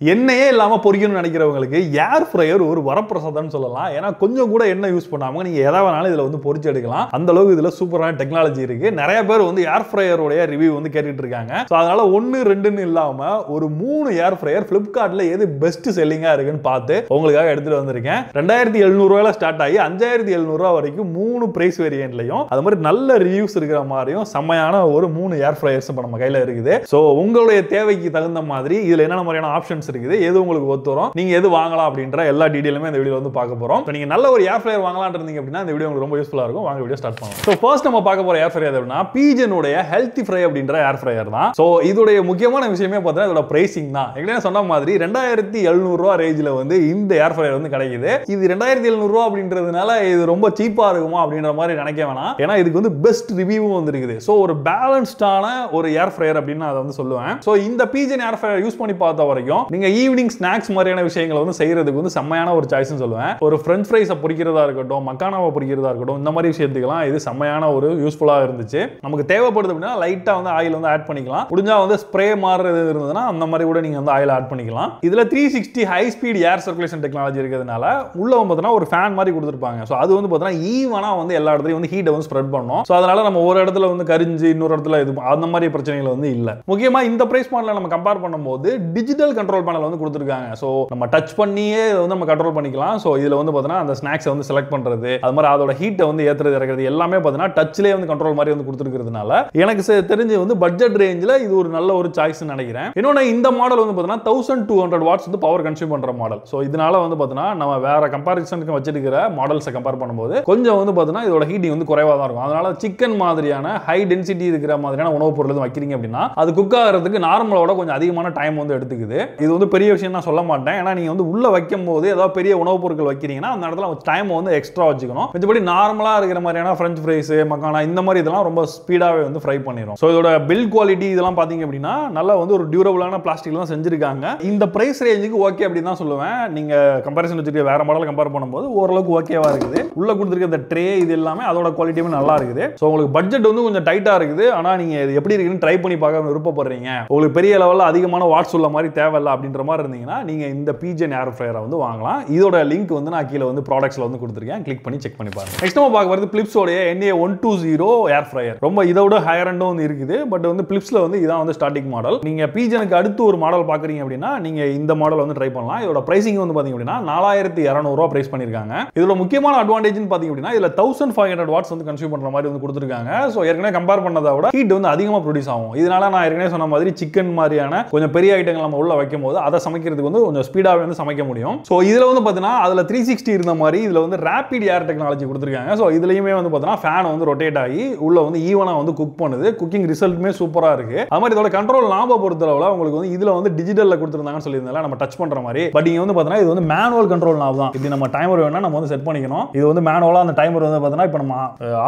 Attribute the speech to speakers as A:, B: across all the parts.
A: எண்ணெயே இல்லாம பொரிக்கணும்னு நினைக்கிறவங்களுக்கு ஏர் ஃப்ரையர் ஒரு வரப்பிரசாதம்னு சொல்லலாம். ஏன்னா கொஞ்சம் கூட எண்ணெய் யூஸ் பண்ணாம நீங்க எதை வேணாலும் இதுல வந்து பொரிச்சு எடுக்கலாம். அந்த அளவுக்கு இதுல சூப்பரான டெக்னாலஜி இருக்கு. நிறைய பேர் வந்து ஏர் ஃப்ரையரோட ரிவ்யூ வந்து கேட்டுட்டு இருக்காங்க. சோ அதனால 1 2ன்னு இல்லாம ஒரு 3 ஏர் ஃப்ரையர் Flipkartல எது பெஸ்ட் செல்லிங்கா இருக்குன்னு பார்த்து உங்களுக்காக எடுத்துட்டு வந்திருக்கேன். 2700 ரூபாயில ஸ்டார்ட் ஆகி 5700 ரூபாய் வரைக்கும் 3 பிரைஸ் வேரியன்ட்லயும் அது மாதிரி நல்ல ரிவ்யூஸ் இருக்கிற மாதிரியும் செம்மையான ஒரு 3 ஏர் ஃப்ரையர்ஸ் இப்ப நம்ம கையில இருக்குது. சோ உங்களுடைய தேவைக்கு தகுந்த மாதிரி இதுல என்னென்ன மாதிரியான ஆப்ஷன்ஸ் இருக்குது, எது உங்களுக்கு ஒத்து வரும், நீங்க எது வாங்கலாம் அப்படின்ற எல்லா டீடைலுமே இந்த வீடியோல வந்து பார்க்க போறோம். நீங்க நல்ல ஒரு ஏர் ஃப்ரையர் வாங்கலாம்னு இருந்தீங்க அப்படின்னா இந்த வீடியோ உங்களுக்கு ரொம்ப யூஸ்ஃபுல்லா இருக்கும். வாங்க வீடியோ ஸ்டார்ட் பண்ணலாம். சோ ஃபர்ஸ்ட் நம்ம பார்க்க போற ஏர் ஃப்ரையர் எதுனா Pigeon உடைய ஹெல்த்தி ஃப்ரை அப்படின்ற ஏர் ஃப்ரையர் தான். சோ இதோட முக்கியமான விஷயமே பார்த்தா இதோட பிரைசிங் தான். எங்கனே சொன்ன மாதிரி 2700 ரூபாய் ரேஞ்சில வந்து இந்த ஏர் ஃப்ரையர் வந்து கிடைக்குது. இது 2700 ரூபாய் அப்படின்றதுனால இது ரொம்ப சீப்பா இருக்குமா அப்படின்ற மாதிரி நினைக்க வேணாம். ஏன்னா இதுக்கு வந்து பெஸ்ட் ரிவ்யூவும் வந்திருக்குது. சோ ஒரு பேலன்ஸ்டான ஒரு ஏர் ஃப்ரையர் அப்படின்னு நான் வந்து சொல்லுவேன். சோ இந்த Pigeon ஏர் ஃப்ரையர் யூஸ் பண்ணி பார்த்த வரைக்கும் நீங்க ஈவினிங் ஸ்நாக்ஸ் மாதிரியான விஷயங்களை வந்து செய்யறதுக்கு வந்து செம்மையான ஒரு சாய்ஸ்னு சொல்லுவேன். ஒரு ஃப்ரெஞ்ச் ஃப்ரைஸை பொரிக்கிறதா இருக்கட்டும், மக்கானாவை பொரிக்கிறதா இருக்கட்டும், இந்த மாதிரி விஷயத்துக்குலாம் இது செம்மையான ஒரு யூஸ்ஃபுல்லா இருந்துச்சு. நமக்கு தேவைப்படுது அப்படின்னா லைட்டா வந்து ஆயில் வந்து ஆட் பண்ணிக்கலாம். முடிஞ்சா வந்து ஸ்ப்ரே மாறுறது இருந்ததுன்னா அந்த மாதிரி கூட நீங்க வந்து ஆயில் ஆட் பண்ணிக்கலாம். இதுல 360 ஹை ஸ்பீட் ஏர் சர்க்குலேஷன் டெக்னாலஜி இருக்கிறதுனால உள்ள வந்து பார்த்தீங்கன்னா ஒரு ஃபேன் மாதிரி கொடுத்துருப்பாங்க. ஸோ அது வந்து பார்த்தீங்கன்னா ஈவனா வந்து எல்லா இடத்துலையும் வந்து ஹீட்டை வந்து ஸ்ப்ரெட் பண்ணும். ஸோ அதனால நம்ம ஒரு இடத்துல வந்து கரிஞ்சு இன்னொரு இடத்துல இது அந்த மாதிரி பிரச்சனைகள் வந்து இல்ல. முக்கியமா இந்த பிரைஸ் பாயிண்ட்ல நம்ம கம்பேர் பண்ணும்போது டிஜிட்டல் கண்ட்ரோல் பேனல் வந்து கொடுத்துருக்காங்க. சோ நம்ம டச் பண்ணியே வந்து நம்ம கண்ட்ரோல் பண்ணிக்கலாம். சோ இதுல வந்து பார்த்தீங்கன்னா அந்த ஸ்நாக்ஸை வந்து செலக்ட் பண்றது, அது மாதிரி அதோட ஹீட்டை வந்து ஏத்துறது இறக்குறது எல்லாமே பார்த்தீங்கன்னா டச்லயே வந்து கண்ட்ரோல் மாதிரி வந்து கொடுத்துருக்கிறதுனால எனக்கு தெரிஞ்சு வந்து பட்ஜெட் ரேஞ்சில் இது ஒரு நல்ல ஒரு சாய்ஸ் நினைக்கிறேன். இன்னொன்று இந்த மாடல் வந்து பார்த்தீங்கன்னா 1200 வாட்ஸ் வந்து பவர் கன்சியூம் பண்ற மாடல். ஸோ இதனால வந்து பார்த்தீங்கன்னா நம்ம வேற கம்பாரிசனுக்கு வச்சிருக்கிற மாடல்ஸை கம்பேர் பண்ணும்போது கொஞ்சம் வந்து பார்த்தீங்கன்னா இதோட ஹீட்டிங் வந்து குறைவாக தான் இருக்கும். அதனால சிக்கன் மாதிரியான ஹை டென்சிட்டி இருக்கிற மாதிரியான உணவுப் பொருள் வைக்கிறீங்க அப்படின்னா அது குக் ஆகிறதுக்கு நார்மலோட கொஞ்சம் அதிகமான டைம் வந்து எடுத்துக்குது. இது வந்து பெரிய விஷயம் நான் சொல்ல மாட்டேன். ஏன்னா நீங்க வந்து உள்ள வைக்கும் போது ஏதாவது பெரிய உணவுப் பொருட்கள் வைக்கிறீங்கன்னா அந்த இடத்துல டைம் வந்து எக்ஸ்ட்ரா வச்சுக்கணும். மற்றபடி நார்மலா இருக்கிற மாதிரியான ஃப்ரெஞ்ச் ஃப்ரைஸ், மக்கானா இந்த மாதிரி இதெல்லாம் ரொம்ப ஸ்பீடாவே வந்து ஃப்ரை பண்ணிடும். ஸோ இதோட பில்ட் குவாலிட்டி இதெல்லாம் பாத்தீங்க அப்படின்னா நல்லா வந்து ஒரு டியூரபிளான பிளாஸ்டிக்ல தான் செஞ்சிருக்காங்க. இந்த பிரைஸ் ரேஞ்சுக்கு ஓகே அப்படின்னு தான் சொல்லுவேன். நீங்க கம்பேரிசன் வச்சுட்டு வேற மாடல் கம்பேர் பண்ணும்போது ஓரளவுக்கு ஓகேவா இருக்குது. உள்ள கொடுத்துருக்க இந்த ட்ரே இது எல்லாமே அதோட குவாலிட்டியுமே நல்லா இருக்குது. ஸோ உங்களுக்கு பட்ஜெட் வந்து கொஞ்சம் டைட்டா இருக்குது. ஆனா நீங்க இது எப்படி இருக்குன்னு ட்ரை பண்ணி பார்க்க விருப்பப்படுறீங்க, உங்களுக்கு பெரிய லெவலில் அதிகமான வாட்ஸ் உள்ள மாதிரி தேவையில்லை அப்படின்ற மாதிரி இருந்தீங்கன்னா நீங்க இந்த Pigeon ஏர் ஃப்ரையரை வந்து வாங்கலாம். இதோட லிங்க் வந்து நான் கீழே வந்து ப்ராடக்ட்ஸ்ல வந்து கொடுத்துருக்கேன். கிளிக் பண்ணி செக் பண்ணி பாருங்க. நெக்ஸ்ட் நம்ம பார்க்க வரது Philips உடைய NA120 ஏர் ஃப்ரையர். ரொம்ப இதோட ஹையர் எண்டும் வந்து இருக்குது. பட் வந்து Philipsல வந்து இதான் வந்து ஸ்டார்டிங் மாடல். நீங்க Pigeonக்கு அடுத்து ஒரு மாடல் பாக்குறீங்க அப்படின்னா நீங்க இந்த மாடல் வந்து ட்ரை பண்ணலாம். இதோட பிரைசிங் வந்து பாத்தீங்க அப்படின்னா 4200 ரூபாய் பிரைஸ் பண்ணிருக்காங்க. இதோட முக்கியமான அட்வான்டேஜ்னு பாத்தீங்க அப்படின்னா இதுல 1500 வாட்ஸ் வந்து கன்சியூம் பண்ற மாதிரி வந்து கொடுத்துருக்காங்க. சோ ஏற்கனவே கம்பேர் பண்ணதை விட ஹீட் வந்து அதிகமா ப்ரொடியூஸ் ஆகும். இதனால நான் ஏற்கனவே சொன்ன மாதிரி சிக்கன் மாதிரியான கொஞ்சம் பெரிய ஐட்டங்கள் நம்ம உள்ள வைக்கும் போது அதை சமைக்கிறதுக்கு வந்து கொஞ்சம் ஸ்பீடாவே வந்து சமைக்க முடியும். சோ இதுல வந்து பாத்தீங்கன்னா அதுல 360 இருந்த மாதிரி இதுல வந்து ரேபிட் ஏர் டெக்னாலஜி கொடுத்துருக்காங்க. சோ இதுலயுமே வந்து பாத்தீங்கன்னா ஃபேன் வந்து ரொட்டேட் ஆகி உள்ள வந்து ஈவனா வந்து குக் பண்ணுது. குக்கிங் ரிசல்ட்டுமே சூப்பரா இருக்கு. அது மாதிரி இதோட கண்ட்ரோல் நாப பொறுத்தளவுல உங்களுக்கு வந்து இதுல வந்து டிஜிட்டல்ல கொடுத்துருந்தாங்கன்னு சொல்லியிருந்தால நம்ம டச் பண்ற மாதிரி. பட் இங்க வந்து பாத்தீங்கன்னா இது வந்து மேனுவல் கண்ட்ரோல் நாப் தான். இது நம்ம டைமர் வேணா நம்ம வந்து செட் பண்ணிக்கணும். இது வந்து மேனுவலா அந்த டைமர் வந்து பாத்தீங்கன்னா இப்போ நம்ம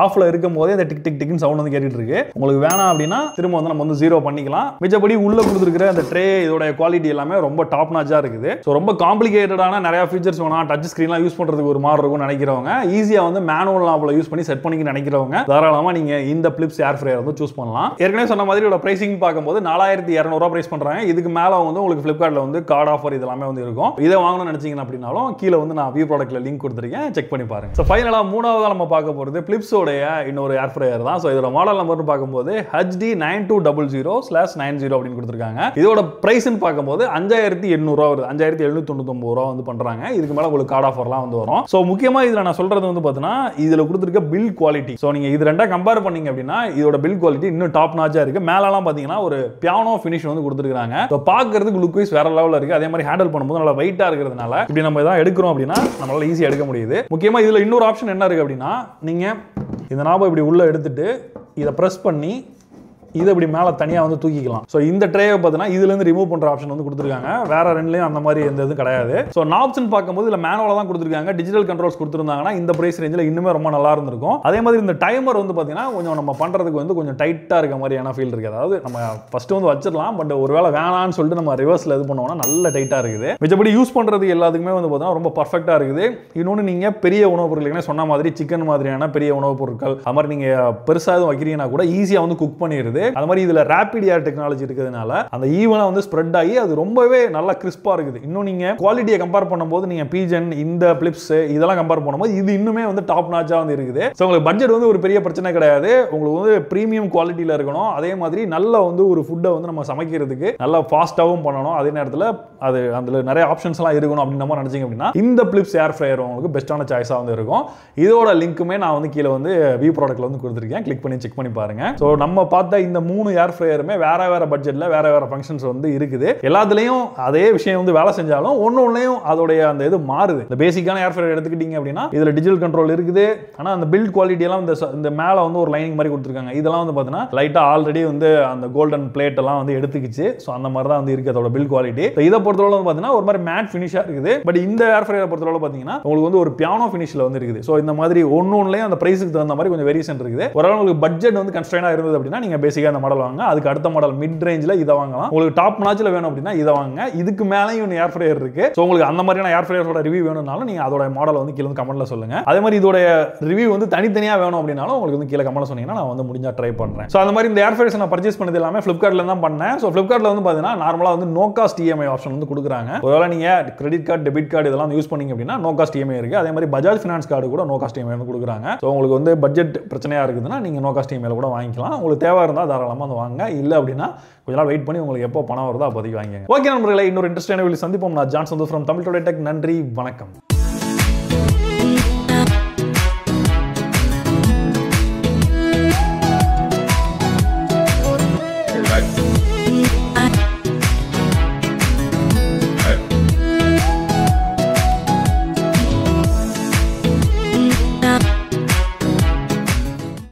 A: ஆஃப்ல இருக்கும் போதே இந்த டிக் டிக் டிக்னு சவுண்ட் வந்து கேட்டுட்டு இருக்கு. உங்களுக்கு வேணாம் அப்படின்னா திரும்ப வந்து நம்ம வந்து 0 பண்ணிக்கலாம். மிச்சபடி உள்ள கொடுத்துருக்கிற அந்த ட்ரே இதோட குவாலிட்டி எல்லாமே ரொம்ப டாப் நாச்சா இருக்குது. ஸோ ரொம்ப காம்ப்ளிகேட்டடான நிறைய ஃபீச்சர்ஸ் வேணாம், டச் ஸ்கிரீன்லாம் யூஸ் பண்றதுக்கு ஒரு மாதிரி இருக்கும் நினைக்கிறவங்க, ஈஸியா வந்து மேனுவல் நாப்ல யூஸ் பண்ணி செட் பண்ணிக்க நினைக்கிறவங்க தாராளமா நீங்க இந்த Philips ஏர் ஃப்ரையர் வந்து சூஸ் பண்ணலாம். ஏற்கனவே சொன்ன மாதிரி இதோட பிரைசிங் பார்க்கும்போது 4200 ரூபாய் பிரைஸ் பண்றாங்க. இதுக்கு மேல வந்து உங்களுக்கு Flipkartல வந்து கார்டு ஆஃபர் இதெல்லாமே வந்து இருக்கும். இதை வாங்கணும்னு நினைச்சீங்க அப்படின்னாலும் கீழே வந்து நான் வியூ ப்ராடக்ட்ல லிங்க் கொடுத்துருக்கேன், செக் பண்ணி பாருங்க. ஸோ ஃபைனலா மூணாவதா நம்ம பார்க்க போறது Philips உடைய இன்னொரு ஏர் ஃப்ரையர் தான். ஸோ இதோட மாடல் நம்பர்னு பார்க்கும்போது HD9200/90 அப்படின்னு கொடுத்துருக்காங்க. இதோட பிரைஸ்னு பார்க்கும்போது 5800 ரூபாய் வருது. 5799 ரூபாய் வந்து பண்றாங்க. இதுக்கு மேல உங்களுக்கு கார்டு ஆஃபர்லாம் வந்து வரும். ஸோ முக்கியமா இதுல நான் சொல்றது வந்து பார்த்தீங்கன்னா இதுல கொடுத்துருக்க பில்ட் குவாலிட்டி. ஸோ நீங்க இது ரெண்டா கம்பேர் பண்ணீங்க அப்படின்னா இதோட பில்ட் குவாலிட்டி இன்னும் டாப் நாச்சா இருக்கு. மேலலாம் பாத்தீங்கன்னா ஒரு பியானோ ஃபினிஷ் வந்து கொடுத்துருக்காங்க. ஸோ பார்க்கறதுக்கு லுக் வைஸ் வேற லெவல்ல இருக்கு. அதே மாதிரி ஹேண்டில் பண்ணும்போது நல்லா வெயிட்டா இருக்கிறதுனால இப்படி நம்ம இதான் எடுக்கிறோம் அப்படின்னா நம்மளால ஈஸியா எடுக்க முடியுது. முக்கியமா இதுல இன்னொரு ஆப்ஷன் என்ன இருக்கு அப்படின்னா நீங்க இந்த நாபை இப்படி உள்ள எடுத்துட்டு இதை பிரஸ் பண்ணி இதை இப்படி மேலே தனியாக வந்து தூக்கிக்கலாம். ஸோ இந்த ட்ரேவை பார்த்தீங்கன்னா இதுலேருந்து ரிமூவ் பண்ணுற ஆப்ஷன் வந்து கொடுத்துருக்காங்க. வேற ரெண்டுலையும் அந்த மாதிரி எந்த இதுவும் கிடையாது. ஸோ நாப்ஸ்ன்னு பார்க்கும்போது இதில் மேனுவலாக தான் கொடுத்துருக்காங்க. டிஜிட்டல் கண்ட்ரோல்ஸ் கொடுத்துருந்தாங்கன்னா இந்த பிரைஸ் ரேஞ்சில் இன்னுமே ரொம்ப நல்லா இருந்திருக்கும். அதே மாதிரி இந்த டைமர் வந்து பார்த்தீங்கன்னா கொஞ்சம் நம்ம பண்ணுறதுக்கு வந்து கொஞ்சம் டைட்டாக இருக்க மாதிரியான ஃபீல் இருக்குது. அதாவது நம்ம ஃபர்ஸ்ட் வந்து வச்சிடலாம், பட் ஒரு வேளை வேணான்னு சொல்லிட்டு நம்ம ரிவர்ஸில் இது பண்ணுவோம்னா நல்ல டைட்டாக இருக்குது. மிச்சபடி யூஸ் பண்ணுறதுக்கு எல்லாத்துக்குமே வந்து பார்த்தீங்கன்னா ரொம்ப பர்ஃபெக்டாக இருக்குது. இன்னொன்று நீங்கள் பெரிய உணவுப் பொருட்கள் சொன்ன மாதிரி சிக்கன் மாதிரியான பெரிய உணவுப் பொருட்கள் அது மாதிரி நீங்கள் பெருசாக எதுவும் வைக்கிறீங்கன்னா கூட ஈஸியாக வந்து குக் பண்ணிடுது. அது மாதிரி இதுல ரேபிட் ஏர் டெக்னாலஜி இருக்கிறதுனால அந்த ஈவனா வந்து ஸ்ப்ரெட் ஆகி அது ரொம்பவே நல்லா கிறிஸ்பா இருக்குது. இன்னும் நீங்க குவாலிட்டியை கம்பேர் பண்ணும்போது நீங்க பீஜன் இந்த பிளிப்ஸ் இதெல்லாம் கம்பேர் பண்ணும்போது இது இன்னுமே வந்து டாப் நாச்சா வந்து இருக்குது. ஸோ உங்களுக்கு பட்ஜெட் வந்து ஒரு பெரிய பிரச்சனை கிடையாது. உங்களுக்கு வந்து பிரீமியம் குவாலிட்டியில் இருக்கணும். அதே மாதிரி நல்ல வந்து ஒரு ஃபுட்டை வந்து நம்ம சமைக்கிறதுக்கு நல்லா ஃபாஸ்ட்டாகவும் பண்ணணும். அதே நேரத்தில் அது அதில் நிறைய ஆப்ஷன்ஸ்லாம் இருக்கணும் அப்படின்னு நம்ம நினைச்சிங்க அப்படின்னா இந்த பிளிப்ஸ் ஏர் ஃப்ரையர் உங்களுக்கு பெஸ்ட்டான சாய்ஸாக வந்து இருக்கும். இதோட லிங்க்குமே நான் வந்து கீழே வந்து வியூ ப்ராடக்ட்ல வந்து கொடுத்துருக்கேன். கிளிக் பண்ணி செக் பண்ணி பாருங்க. ஸோ நம்ம பார்த்த இந்த 3 ஏர் ஃப்ரையருமே வேற வேற பட்ஜெட்டில் வேற வேற ஃபங்க்ஷன்ஸ் வந்து இருக்குது. எல்லாத்துலேயும் அதே விஷயம் வந்து வேலை செஞ்சாலும் ஒன்றும் அதோடைய அந்த இது மாறுது. இந்த பேசிக்கான ஏர் ஃப்ரையர் எடுத்துக்கிட்டீங்க அப்படின்னா இதில் டிஜிட்டல் கண்ட்ரோல் இருக்குது. ஆனால் அந்த பில்ட் குவாலிட்டி எல்லாம் இந்த மேலே வந்து ஒரு லைனிங் மாதிரி கொடுத்துருக்காங்க. இதெல்லாம் வந்து பார்த்தீங்கன்னா லைட்டாக ஆல்ரெடி வந்து அந்த கோல்டன் பிளேட் எல்லாம் வந்து எடுத்துக்கிச்சு. ஸோ அந்த மாதிரி தான் வந்து இருக்கு அதோட பில்ட் குவாலிட்டி. இதை பொறுத்தவரை வந்து பார்த்தீங்கன்னா ஒரு மாதிரி மேட் ஃபினிஷாக இருக்குது. பட் இந்த ஏர் ஃப்ரையரை பொறுத்தவரை பார்த்தீங்கன்னா உங்களுக்கு வந்து ஒரு பியானோ ஃபினிஷில் வந்து இருக்குது. ஸோ இந்த மாதிரி ஒன்றுலையும் அந்த பிரைஸுக்கு தகுந்த மாதிரி கொஞ்சம் வேரியேஷன் இருக்குது. ஒரு உங்களுக்கு பட்ஜெட் வந்து கன்ஸ்ட்ரெயினாக இருந்தது அப்படின்னா நீங்கள் பேசிக்காக அந்த மாடல் வாங்க. அதுக்கு அடுத்த மாடல் மிட் ரேஞ்சில் இதை வாங்கலாம். உங்களுக்கு டாப் நாச்சில் வேணும் அப்படின்னா இதை வாங்க. இதுக்கு மேலேயும் ஒன்று ஏர் ஃப்ரையர் இருக்கு. ஸோ உங்களுக்கு அந்த மாதிரியான ஏர் ஃப்ரையரோட ரிவ்யூ வேணும்னாலும் நீங்கள் அதோட மாடல் வந்து கீழே கமெண்ட்ல சொல்லுங்க. அதே மாதிரி இதோட ரிவ்யூ வந்து தனித்தனியாக வேணும் அப்படின்னாலும் உங்களுக்கு வந்து கீழே கமெண்ட்ல சொன்னீங்கன்னா நான் வந்து முடிஞ்சா ட்ரை பண்றேன். ஸோ அந்த மாதிரி இந்த ஏர் ஃப்ரையர்ஸ் நான் பர்ச்சேஸ் பண்ணது எல்லாமே ஃபிளிப்கார்ட்ல தான் பண்ணேன். ஸோ ஃபிளிப்கார்ட்ல வந்து பார்த்தீங்கன்னா நார்மலாக வந்து நோ காஸ்ட் இஎம்ஐ ஆப்ஷன் வந்து கொடுக்குறாங்க. ஒருவேளை நீங்க கிரெடிட் கார்டு டெபிட் கார்டு இதெல்லாம் யூஸ் பண்ணீங்க அப்படின்னா நோ காஸ்ட் இஎம்ஐ இருக்கு. அதே மாதிரி பஜாஜ் ஃபினான்ஸ் கார்டு கூட நோ காஸ்ட் இஎம்ஐ வந்து கொடுக்குறாங்க. ஸோ உங்களுக்கு வந்து பட்ஜெட் பிரச்சனையா இருக்குதுன்னா நீங்க நோ காஸ்ட் இஎம்ஐல கூட வாங்கிக்கலாம். உங்களுக்கு தேவை இருந்தால் தாராளமாக வந்து வாங்க. இல்லை அப்படின்னா கொஞ்ச நாள் வெயிட் பண்ணி உங்களுக்கு எப்போ பணம் வருதோ அப்போதைக்கு வாங்கிங்க. ஓகே நண்பர்களே, இன்னொரு இன்ட்ரெஸ்டான வீடியோ சந்திப்போம். நான் John Santhosh from Tamil today tech. நன்றி, வணக்கம்.